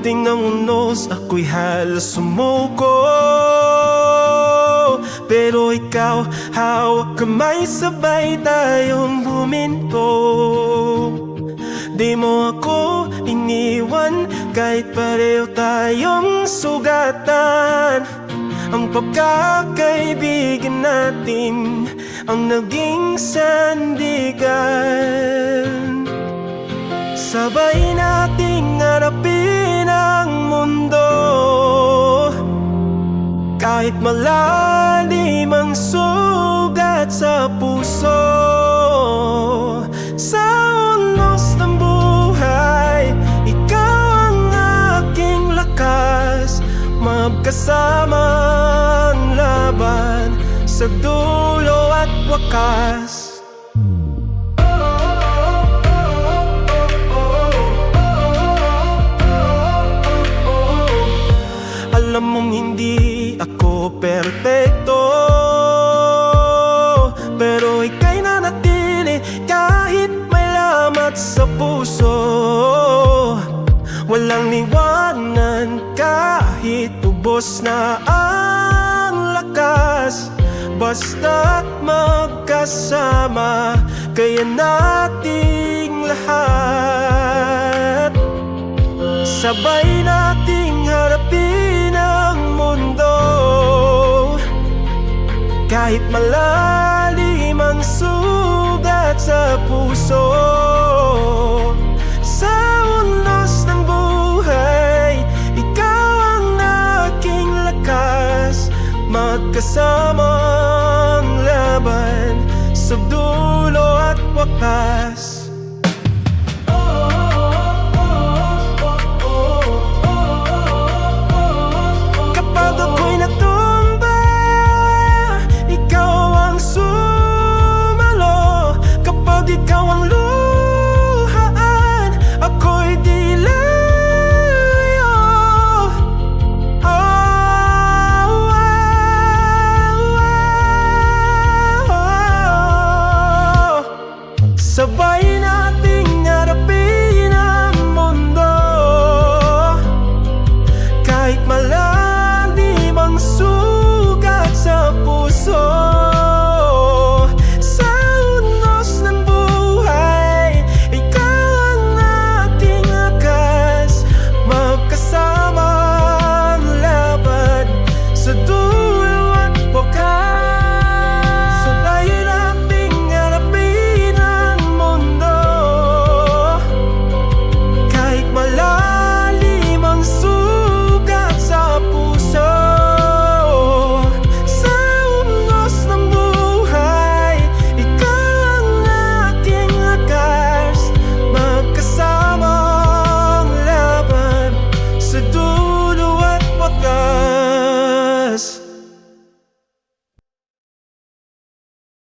Pagdating ng unos, ako'y halos sumuko. Pero ikaw, hawak kamay, sabay tayong buminto. Di mo ako iniwan, kahit pareho tayong sugatan. Ang pagkakaibigan natin ang naging sandigan. Sabay nating harapin ang mundo, kahit malalim ang sugat sa puso. Sa unos ng buhay, ikaw ang aking lakas. Magkasama ang laban sa dulo at wakas. Alam mong hindi ako perpekto, pero ika'y nanatili kahit may lamat sa puso. Walang liwanan kahit ubos na ang lakas. Basta't magkasama, kaya nating lahat. Sabay nating harapin ang mundo, kahit malalim ang sugat sa puso. Sa unos ng buhay, ikaw ang aking lakas. Magkasama ang laban sa dulo at wakas.